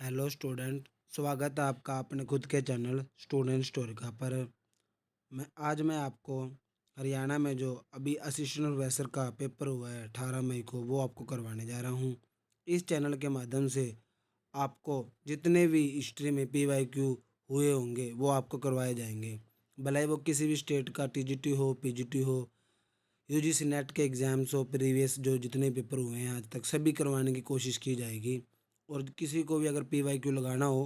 Hello student. स्वागत है आपका अपने खुद के चैनल स्टूडेंट स्टोरी का। पर मैं आपको हरियाणा में जो अभी असिस्टेंट प्रोफेसर का पेपर हुआ है 18 मई को, वो आपको करवाने जा रहा हूँ। इस चैनल के माध्यम से आपको जितने भी हिस्ट्री में PYQ हुए होंगे वो आपको करवाए जाएंगे। भले वो किसी भी स्टेट का TGT हो, PGT हो, UGC नेट के एग्ज़ाम्स हो, प्रीवियस जो जितने पेपर हुए हैं आज तक सभी करवाने की कोशिश की जाएगी। और किसी को भी अगर PYQ लगाना हो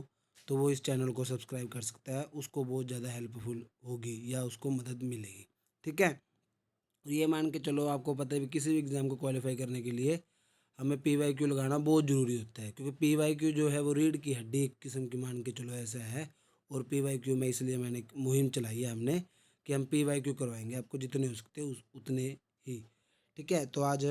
तो वो इस चैनल को सब्सक्राइब कर सकता है, उसको बहुत ज़्यादा हेल्पफुल होगी या उसको मदद मिलेगी। ठीक है। और ये मान के चलो, आपको पता है भी किसी भी एग्ज़ाम को क्वालिफाई करने के लिए हमें PYQ लगाना बहुत ज़रूरी होता है, क्योंकि PYQ जो है वो रीढ़ की हड्डी एक किस्म की मान के चलो ऐसा है। और PYQ में इसलिए मैंने एक मुहिम चलाई है हमने कि हम PYQ करवाएंगे आपको जितने हो सकते उतने ही। ठीक है। तो आज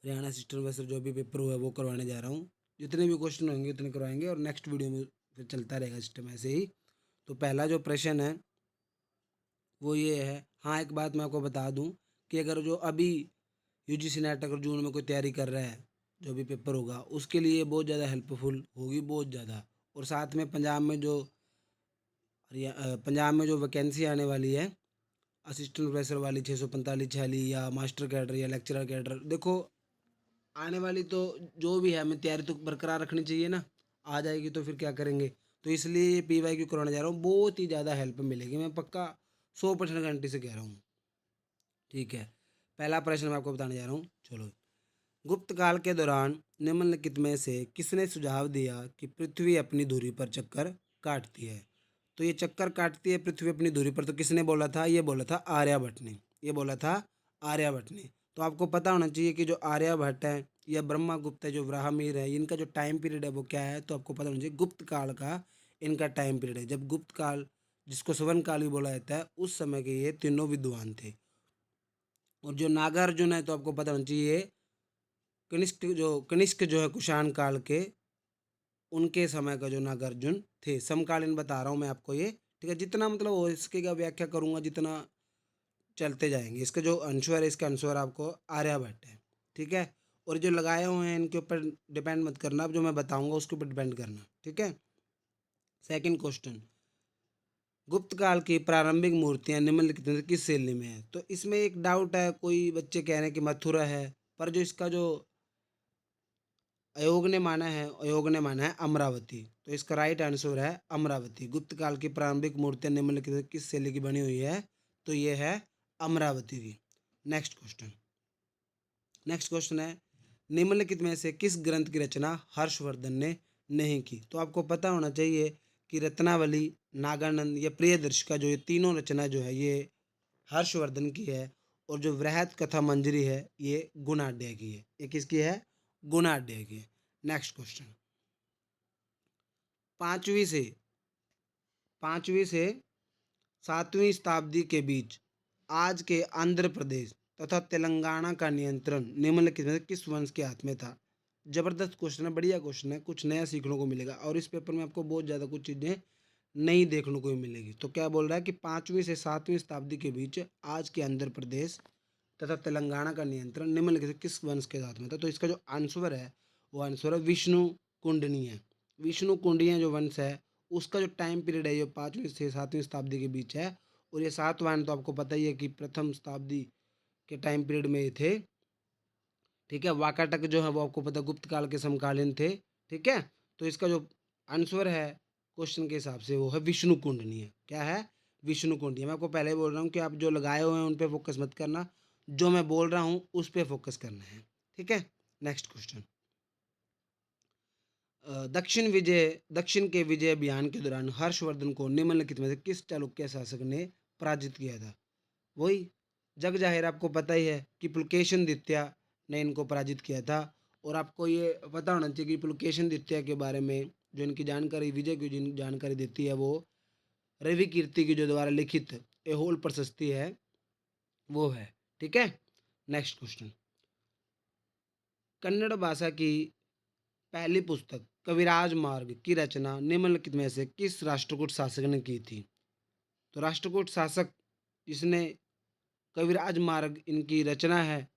हरियाणा असिस्टेंट प्रोफेसर जो भी पेपर हुआ है वो करवाने जा रहा हूँ। जितने भी क्वेश्चन होंगे उतने करवाएंगे और नेक्स्ट वीडियो में फिर चलता रहेगा सिस्टम ऐसे ही। तो पहला जो प्रश्न है वो ये है। हाँ, एक बात मैं आपको बता दूं कि अगर जो अभी UGC नेट अगर जून में कोई तैयारी कर रहा है, जो भी पेपर होगा उसके लिए बहुत ज़्यादा हेल्पफुल होगी, बहुत ज़्यादा। और साथ में पंजाब में जो वैकेंसी आने वाली है असिस्टेंट प्रोफेसर वाली 645 छियाली या मास्टर कैडर या लेक्चरर कैडर, देखो आने वाली तो जो भी है हमें तैयारी तो बरकरार रखनी चाहिए ना। आ जाएगी तो फिर क्या करेंगे। तो इसलिए ये PYQ करवाने जा रहा हूँ, बहुत ही ज़्यादा हेल्प मिलेगी, मैं पक्का 100% गारंटी से कह रहा हूँ। ठीक है। पहला प्रश्न मैं आपको बताने जा रहा हूँ, चलो। गुप्त काल के दौरान निम्नलिखित में से किसने सुझाव दिया कि पृथ्वी अपनी धुरी पर चक्कर काटती है। तो ये चक्कर काटती है पृथ्वी अपनी धुरी पर, तो किसने बोला था? ये बोला था आर्यभट्ट ने। ये बोला था आर्यभट्ट ने। तो आपको पता होना चाहिए कि जो आर्यभट्ट है या ब्रह्मगुप्त है, जो ब्राह्मीर है, इनका जो टाइम पीरियड है वो क्या है। तो आपको पता होना चाहिए गुप्त काल का इनका टाइम पीरियड है। जब गुप्त काल, जिसको स्वर्ण काल भी बोला जाता है, उस समय के ये तीनों विद्वान थे। और जो नागार्जुन है तो आपको पता होना चाहिए कनिष्क जो है कुषाण काल के, उनके समय का जो नागार्जुन थे। समकालीन बता रहा हूँ मैं आपको ये। ठीक है। जितना मतलब हो इसकी का व्याख्या करूँगा, जितना चलते जाएंगे। इसका जो आंसर है, इसका आंसर आपको आर्यभट्ट है। ठीक है। और जो लगाए हुए हैं इनके ऊपर डिपेंड मत करना, अब जो मैं बताऊंगा उसके ऊपर डिपेंड करना। ठीक है। सेकंड क्वेश्चन, गुप्त काल की प्रारंभिक मूर्तियां निम्नलिखित में से किस शैली में है। तो इसमें एक डाउट है, कोई बच्चे कह रहे हैं कि मथुरा है, पर जो इसका जो आयोग ने माना है अमरावती। तो इसका राइट आंसर है अमरावती। गुप्त काल की प्रारंभिक मूर्तियां निम्नलिखित में किस शैली की बनी हुई है। तो ये है अमरावती की। नेक्स्ट क्वेश्चन है, निम्नलिखित में से किस ग्रंथ की रचना हर्षवर्धन ने नहीं की। तो आपको पता होना चाहिए कि रत्नावली, नागानंद या प्रियदर्शिका, जो ये तीनों रचना जो है ये हर्षवर्धन की है। और जो वृहत कथा मंजरी है ये गुणाढ्य की है। ये किसकी है? गुणाढ्य की है। नेक्स्ट क्वेश्चन, पांचवी से पांचवी से 7वीं शताब्दी के बीच आज के आंध्र प्रदेश तथा तेलंगाना का नियंत्रण निम्नलिखित में से किस वंश के हाथ में था। जबरदस्त क्वेश्चन है, बढ़िया क्वेश्चन है, कुछ नया सीखने को मिलेगा और इस पेपर में आपको बहुत ज़्यादा कुछ चीज़ें नई देखने को मिलेगी। तो क्या बोल रहा है कि 5वीं से 7वीं शताब्दी के बीच आज के आंध्र प्रदेश तथा तेलंगाना का नियंत्रण निम्नलिखित से किस वंश के साथ में था। तो इसका जो आंसर है वो आंसर है विष्णु कुंडनी है। विष्णु कुंडिया जो वंश है उसका जो टाइम पीरियड है ये 5वीं से 7वीं शताब्दी के बीच है। और ये सातवाहन तो आपको पता ही है कि प्रथम शताब्दी के टाइम पीरियड में ये थे। ठीक है। वाकाटक जो है वो आपको पता है गुप्त काल के समकालीन थे। ठीक है। तो इसका जो आंसर है क्वेश्चन के हिसाब से वो है विष्णु कुंडनी है। क्या है? विष्णु कुंडी। मैं आपको पहले ही बोल रहा हूँ कि आप जो लगाए हुए हैं उन पे फोकस मत करना, जो मैं बोल रहा हूँ उस पे फोकस करना है। ठीक है। नेक्स्ट क्वेश्चन, दक्षिण के विजय अभियान के दौरान हर्षवर्धन को निम्नलिखित में से किस चालुक्य शासक ने पराजित किया था। वही जग जाहिर, आपको पता ही है कि पुलकेशिन द्वितीय ने इनको पराजित किया था। और आपको ये पता होना चाहिए कि पुलकेशिन द्वितीय के बारे में जो इनकी जानकारी, विजय की जिन जानकारी देती है वो रवि कीर्ति की जो द्वारा लिखित एहोल प्रशस्ति है वो है। ठीक है। नेक्स्ट क्वेश्चन, कन्नड़ भाषा की पहली पुस्तक कविराज मार्ग की रचना निम्नलिखित में से किस राष्ट्रकूट शासक ने की थी। तो राष्ट्रकूट शासक जिसने कविराज मार्ग इनकी रचना है,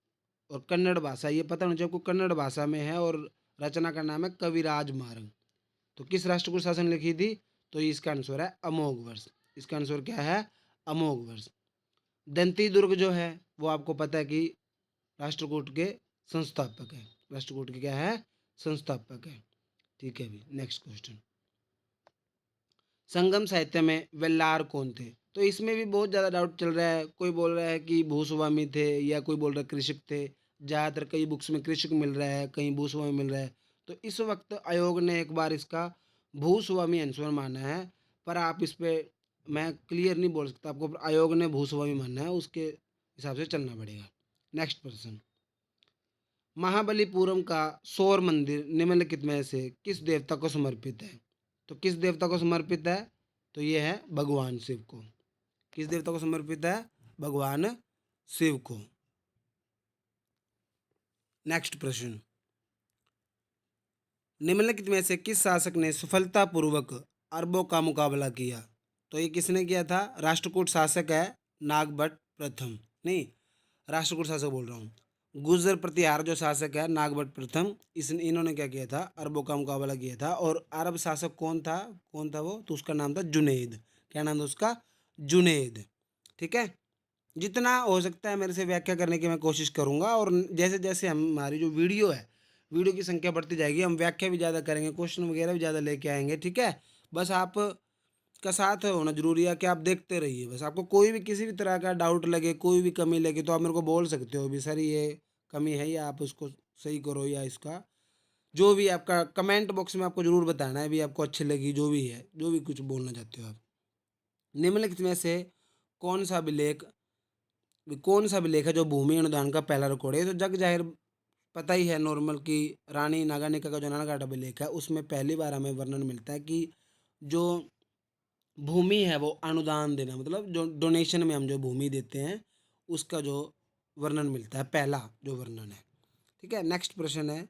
और कन्नड़ भाषा, ये पता होना चाहिए आपको, कन्नड़ भाषा में है और रचना का नाम है कविराज मार्ग। तो किस राष्ट्रकूट शासन ने लिखी थी? तो इसका आंसर है अमोघ वर्ष। इसका आंसर क्या है? अमोघ वर्ष। दंती दुर्ग जो है वो आपको पता है कि राष्ट्रकूट के संस्थापक है। राष्ट्रकूट के क्या है? संस्थापक है। ठीक है भी। नेक्स्ट क्वेश्चन, संगम साहित्य में वेल्लार कौन थे? तो इसमें भी बहुत ज़्यादा डाउट चल रहा है। कोई बोल रहा है कि भूस्वामी थे, या कोई बोल रहा है कृषक थे। ज़्यादातर कई बुक्स में कृषक मिल रहा है, कहीं भूस्वामी मिल रहा है। तो इस वक्त आयोग ने एक बार इसका भूस्वामी आंसर माना है, पर आप इस पे मैं क्लियर नहीं बोल सकता। आपको आयोग ने भूस्वामी माना है, उसके हिसाब से चलना पड़ेगा। नेक्स्ट प्रश्न, महाबलीपुरम का सौर मंदिर निम्नलिखित में से किस देवता को समर्पित है? तो किस देवता को समर्पित है? तो ये है भगवान शिव को। किस देवता को समर्पित है? भगवान शिव को। नेक्स्ट प्रश्न, निम्नलिखित में से किस शासक ने सफलतापूर्वक अरबों का मुकाबला किया? तो ये किसने किया था? राष्ट्रकूट शासक है नागभट्ट प्रथम। नहीं, राष्ट्रकूट शासक बोल रहा हूँ। गुर्जर प्रतिहार जो शासक है नागभट्ट प्रथम, इन्होंने क्या किया था? अरबों का मुकाबला किया था। और अरब शासक कौन था? कौन था वो? तो उसका नाम था जुनैद। क्या नाम था उसका? जुनैद। ठीक है। जितना हो सकता है मेरे से व्याख्या करने की मैं कोशिश करूंगा, और जैसे जैसे हमारी जो वीडियो है, वीडियो की संख्या बढ़ती जाएगी, हम व्याख्या भी ज़्यादा करेंगे, क्वेश्चन वगैरह भी ज़्यादा लेके आएंगे। ठीक है। बस आप का साथ होना जरूरी है कि आप देखते रहिए। बस आपको कोई भी किसी भी तरह का डाउट लगे, कोई भी कमी लगे, तो आप मेरे को बोल सकते हो भी सर ये कमी है, या आप उसको सही करो, या इसका जो भी आपका कमेंट बॉक्स में आपको जरूर बताना है भी, आपको अच्छी लगी जो भी है, जो भी कुछ बोलना चाहते हो आप। निम्नलिखित में से कौन सा अभिलेख कौन सा अभिलेख है जो भूमि अनुदान का पहला रिकॉर्ड है? तो जग जाहिर पता ही है नॉर्मल कि रानी नागानिका का जो नानाघाट अभिलेख है, उसमें पहली बार हमें वर्णन मिलता है कि जो भूमि है वो अनुदान देना, मतलब जो डोनेशन में हम जो भूमि देते हैं, उसका जो वर्णन मिलता है, पहला जो वर्णन है। ठीक है। नेक्स्ट प्रश्न है,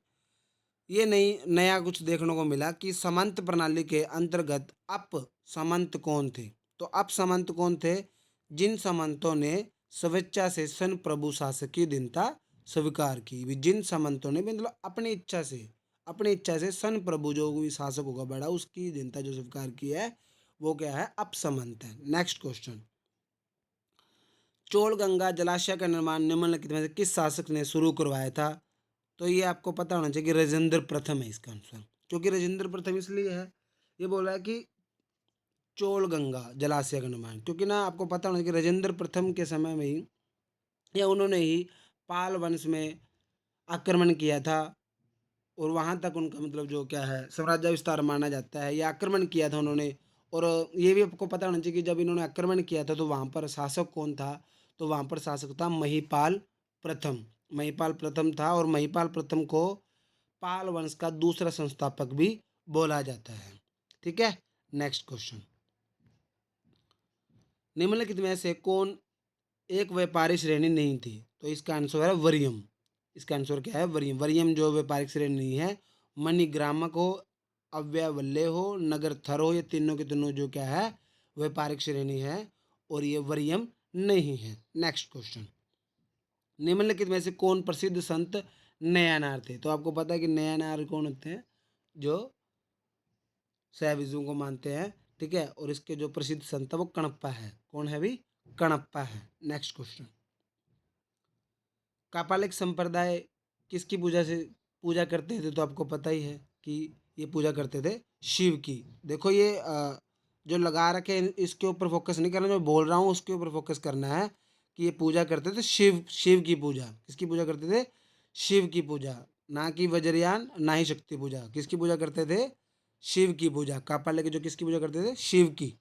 ये नई नया कुछ देखने को मिला कि सामंत प्रणाली के अंतर्गत अप सामंत कौन थे? तो अप सामंत कौन थे? जिन सामंतों ने स्वेच्छा से सन प्रभु शासक की अधीनता स्वीकार की। जिन सामंतों ने मतलब अपनी इच्छा से सन प्रभु जो भी शासक होगा बड़ा, उसकी अधीनता जो स्वीकार की है, वो क्या है? अप सामंत है। नेक्स्ट क्वेश्चन, चोल गंगा जलाशय का निर्माण निम्नलिखित में से किस शासक ने शुरू करवाया था? तो ये आपको पता होना चाहिए कि राजेंद्र प्रथम है इसका आंसर। क्योंकि राजेंद्र प्रथम इसलिए है, ये बोल रहा है कि चोल गंगा जलाशय का निर्माण, क्योंकि ना आपको पता होना चाहिए कि राजेंद्र प्रथम के समय में ही, या उन्होंने ही पाल वंश में आक्रमण किया था, और वहाँ तक उनका मतलब जो क्या है साम्राज्य विस्तार माना जाता है, या आक्रमण किया था उन्होंने। और ये भी आपको पता होना चाहिए कि जब इन्होंने आक्रमण किया था तो वहाँ पर शासक कौन था? तो वहाँ पर शासक था महिपाल प्रथम। महिपाल प्रथम था, और महिपाल प्रथम को पाल वंश का दूसरा संस्थापक भी बोला जाता है। ठीक है। नेक्स्ट क्वेश्चन, निम्नलिखित में से कौन एक व्यापारी श्रेणी नहीं थी? तो इसका आंसर है वरीयम। इसका आंसर क्या है? वरीयम। वरीयम जो व्यापारिक श्रेणी नहीं है, मणिग्रामक हो, अव्यवल्य हो, नगर थर हो, ये तीनों के तीनों जो क्या है व्यापारिक श्रेणी है, और ये वरीयम नहीं है। नेक्स्ट क्वेश्चन, निम्नलिखित में से कौन प्रसिद्ध संत नयानार थे? तो आपको पता है कि नयानार कौन होते हैं? जो सैविजों को मानते हैं। ठीक है। और इसके जो प्रसिद्ध संत है वो कणप्पा है। कौन है भी? कणप्पा है। नेक्स्ट क्वेश्चन, कापालिक संप्रदाय किसकी पूजा करते थे? तो आपको पता ही है कि ये पूजा करते थे शिव की। देखो ये जो लगा रखे हैं, इसके ऊपर फोकस नहीं करना, जो बोल रहा हूँ उसके ऊपर फोकस करना है कि ये पूजा करते थे शिव की पूजा। किसकी पूजा करते थे? शिव की पूजा। ना कि वज्रयान, ना ही शक्ति पूजा। किसकी पूजा करते थे? शिव की पूजा। कापालिक जो किसकी पूजा करते थे? शिव की।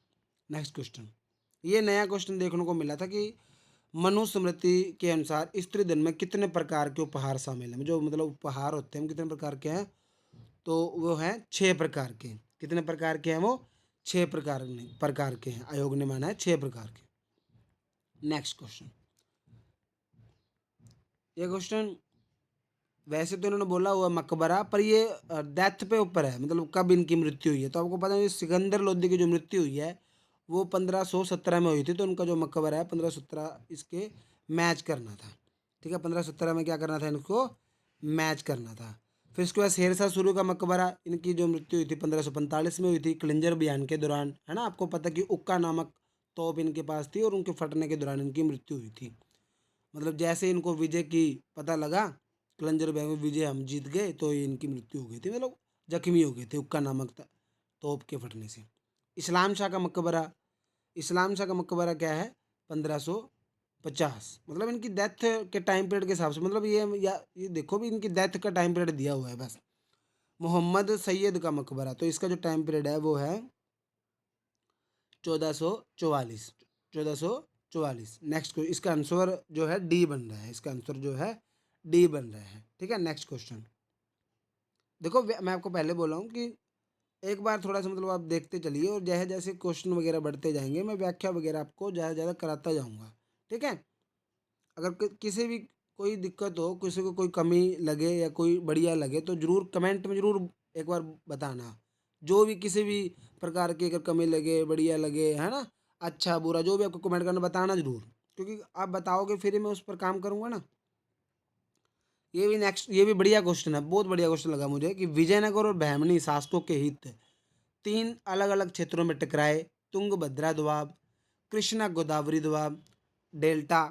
नेक्स्ट क्वेश्चन, ये नया क्वेश्चन देखने को मिला था कि मनुस्मृति के अनुसार स्त्री धन में कितने प्रकार के उपहार शामिल हैं? जो मतलब उपहार होते हैं कितने प्रकार के हैं? तो वो हैं 6 प्रकार के। कितने प्रकार के हैं वो? 6 प्रकार के हैं। आयोग ने माना है 6 प्रकार के। नेक्स्ट क्वेश्चन, ये क्वेश्चन वैसे तो इन्होंने बोला हुआ मकबरा, पर ये डेथ पे ऊपर है, मतलब कब इनकी मृत्यु हुई है। तो आपको पता है सिकंदर लोदी की जो मृत्यु हुई है वो 1517 में हुई थी। तो उनका जो मकबरा है 1517 इसके मैच करना था। ठीक है। 1517 में क्या करना था? इनको मैच करना था। फिर उसके बाद शेरशाह सूरी का मकबरा, इनकी जो मृत्यु हुई थी 1545 में हुई थी कलिंजर अभियान के दौरान, है ना। आपको पता कि उक्का नामक तोप इनके पास थी और उनके फटने के दौरान इनकी मृत्यु हुई थी। मतलब जैसे इनको विजय की पता लगा, कलंजर अभियान में विजय हम जीत गए, तो ये इनकी मृत्यु हो गई थी, मतलब जख्मी हो गए थे उक्का नामक तोप के फटने से। इस्लाम शाह का मकबरा, इस्लाम शाह का मकबरा क्या है, 1550, मतलब इनकी डेथ के टाइम पीरियड के हिसाब से, मतलब ये देखो भी इनकी डेथ का टाइम पीरियड दिया हुआ है बस। मोहम्मद सैयद का मकबरा, तो इसका जो टाइम पीरियड है वो है 1444, 1444। नेक्स्ट को इसका आंसर जो है डी बन रहा है, इसका आंसर जो है डी बन रहा है, ठीक है। नेक्स्ट क्वेश्चन देखो, मैं आपको पहले बोला हूँ कि एक बार थोड़ा सा मतलब आप देखते चलिए, और जैसे जैसे क्वेश्चन वगैरह बढ़ते जाएंगे मैं व्याख्या वगैरह आपको ज़्यादा ज़्यादा कराता जाऊँगा, ठीक है। अगर किसी भी कोई दिक्कत हो, किसी को कोई कमी लगे या कोई बढ़िया लगे, तो ज़रूर कमेंट में ज़रूर एक बार बताना। जो भी किसी भी प्रकार की अगर कमी लगे, बढ़िया लगे, है ना, अच्छा बुरा, जो भी आपको कमेंट करना बताना ज़रूर, क्योंकि आप बताओगे फिर ही मैं उस पर काम करूँगा ना। ये भी बढ़िया क्वेश्चन है, बहुत बढ़िया क्वेश्चन लगा मुझे कि विजयनगर और बहमनी शासकों के हित तीन अलग अलग क्षेत्रों में टकराए। तुंगभद्रा दोआब, कृष्णा गोदावरी दोआब डेल्टा,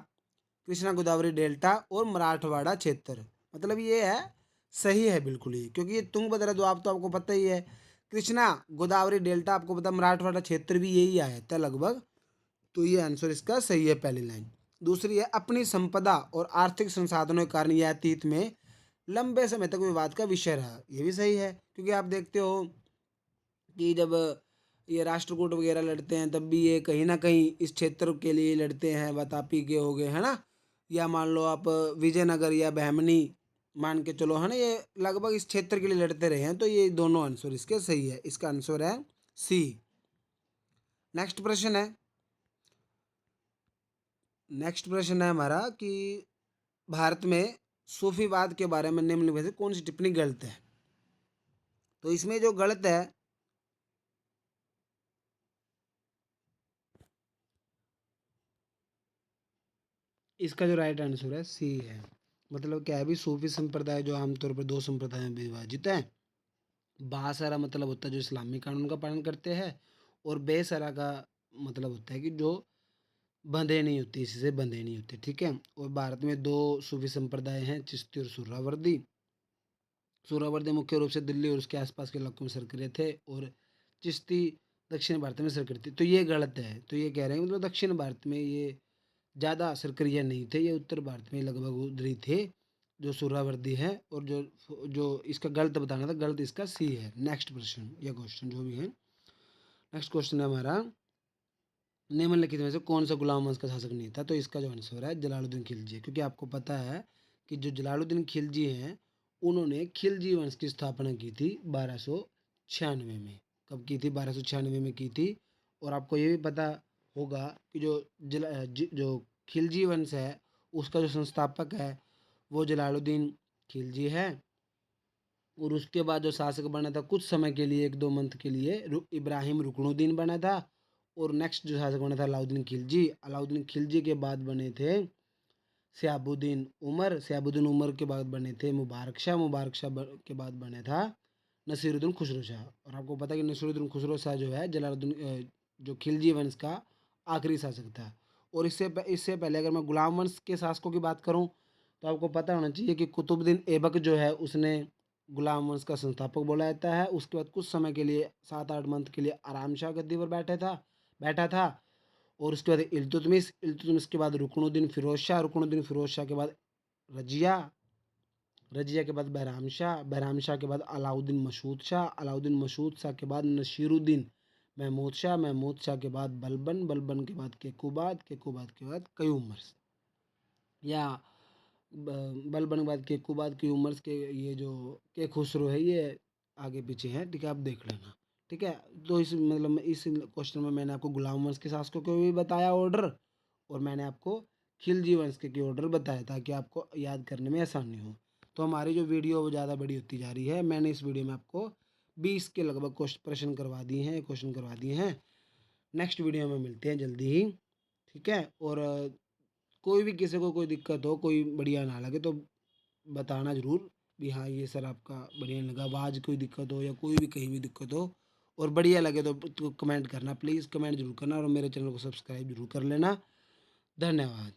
कृष्णा गोदावरी डेल्टा और मराठवाड़ा क्षेत्र। मतलब ये है, सही है बिल्कुल ही, क्योंकि ये तुंगभद्रा दोआब तो आपको पता ही है, कृष्णा गोदावरी डेल्टा आपको पता, मराठवाड़ा क्षेत्र भी यही आया था लगभग। तो ये आंसर इसका सही है, पहली लाइन। दूसरी है, अपनी संपदा और आर्थिक संसाधनों के कारण यह अतीत में लंबे समय तक विवाद का विषय रहा। ये भी सही है, क्योंकि आप देखते हो कि जब ये राष्ट्रकूट वगैरह लड़ते हैं, तब भी ये कहीं ना कहीं इस क्षेत्र के लिए लड़ते हैं, वातापी के हो गए, है ना, या मान लो आप विजयनगर या बहमनी मान के चलो, है ना, ये लगभग इस क्षेत्र के लिए लड़ते रहे हैं। तो ये दोनों आंसर इसके सही है, इसका आंसर है सी। नेक्स्ट प्रश्न है, नेक्स्ट प्रश्न है हमारा कि भारत में सूफीवाद के बारे में निम्नलिखित में से कौन सी टिप्पणी गलत है। तो इसमें जो गलत है, इसका जो राइट आंसर है सी है। मतलब क्या है भी, सूफी संप्रदाय जो आमतौर पर दो संप्रदायों में विभाजित है। बासरा मतलब होता है जो इस्लामी कानून का पालन करते हैं, और बेसरा का मतलब होता है कि जो बंधे नहीं होते, इसी से बंधे नहीं होते, ठीक है। और भारत में दो सूफी संप्रदाय हैं, चिश्ती और सुहरावर्दी। सुहरावर्दी मुख्य रूप से दिल्ली और उसके आसपास के इलाकों में सक्रिय थे, और चिश्ती दक्षिण भारत में सक्रिय थे। तो ये गलत है, तो ये कह रहे हैं मतलब दक्षिण भारत में ये ज़्यादा सक्रिय नहीं थे, ये उत्तर भारत में लगभग उधर ही थे जो सुहरावर्दी है। और जो जो इसका गलत बताना था, गलत इसका सी है। नेक्स्ट प्रश्न या क्वेश्चन जो भी है, नेक्स्ट क्वेश्चन है हमारा, निम्नलिखित में से कौन सा गुलाम वंश का शासक नहीं था। तो इसका जो आंसर है जलालुद्दीन खिलजी, क्योंकि आपको पता है कि जो जलालुद्दीन खिलजी हैं, उन्होंने खिलजी वंश की स्थापना की थी 1296 में। कब की थी, 1296 में की थी। और आपको ये भी पता होगा कि जो खिलजी वंश है, उसका जो संस्थापक है वो जलालुद्दीन खिलजी है। और उसके बाद जो शासक बना था कुछ समय के लिए, एक दो मंथ के लिए, इब्राहिम रुकनुद्दीन बना था। और नेक्स्ट जो शासक बना था अलाउद्दीन खिलजी। अलाउद्दीन खिलजी के बाद बने थे शहाबुद्दीन उमर। शहाबुद्दीन उमर के बाद बने थे मुबारक शाह। मुबारक शाह के बाद बने था नसीरुद्दीन खुसरो शाह। और आपको पता है कि नसीरुद्दीन खुसरो शाह जो है जलालुद्दीन जो खिलजी वंश का आखिरी शासक था। और इससे पहले अगर मैं गुलाम वंश के शासकों की बात करूं, तो आपको पता होना चाहिए कि कुतुबुद्दीन ऐबक जो है, उसने गुलाम वंश का संस्थापक बोला जाता है। उसके बाद कुछ समय के लिए, 7-8 मंथ के लिए आराम शाह गद्दी पर बैठा था। और उसके बाद इल्तुतमिश के बाद रुकनुद्दीन फिरोज शाह, रुकनुद्दीन फिरोज शाह के बाद रजिया, रजिया के बाद बहराम शाह के बाद अलाउद्दीन मशहूद शाह, अलाउद्दीन मशहूद शाह के बाद नसीरुद्दीन महमूद शाह, महमूद शाह के बाद बलबन, बलबन के बाद केकुबाद, केकुबाद के बाद कयूमर, या बलबन के बाद केकुबाद, कयूमर के ये जो के खुसरो है, ये आगे पीछे हैं, ठीक है, आप देख लेना, ठीक है। तो इस मतलब इस क्वेश्चन में मैंने आपको गुलाम वंश के शासकों को भी बताया ऑर्डर, और मैंने आपको खिलजी वंश के ऑर्डर बताया, ताकि आपको याद करने में आसानी हो। तो हमारी जो वीडियो वो ज़्यादा बड़ी होती जा रही है। मैंने इस वीडियो में आपको 20 के लगभग प्रश्न करवा दिए हैं, क्वेश्चन करवा दिए हैं। नेक्स्ट वीडियो में मिलते हैं जल्दी ही, ठीक है। और कोई भी किसी को कोई दिक्कत हो, कोई बढ़िया ना लगे, तो बताना ज़रूर, भी हाँ ये सर आपका बढ़िया लगा, आवाज़ कोई दिक्कत हो या कोई भी कहीं भी दिक्कत हो और बढ़िया लगे तो कमेंट करना, प्लीज़ कमेंट ज़रूर करना और मेरे चैनल को सब्सक्राइब ज़रूर कर लेना। धन्यवाद।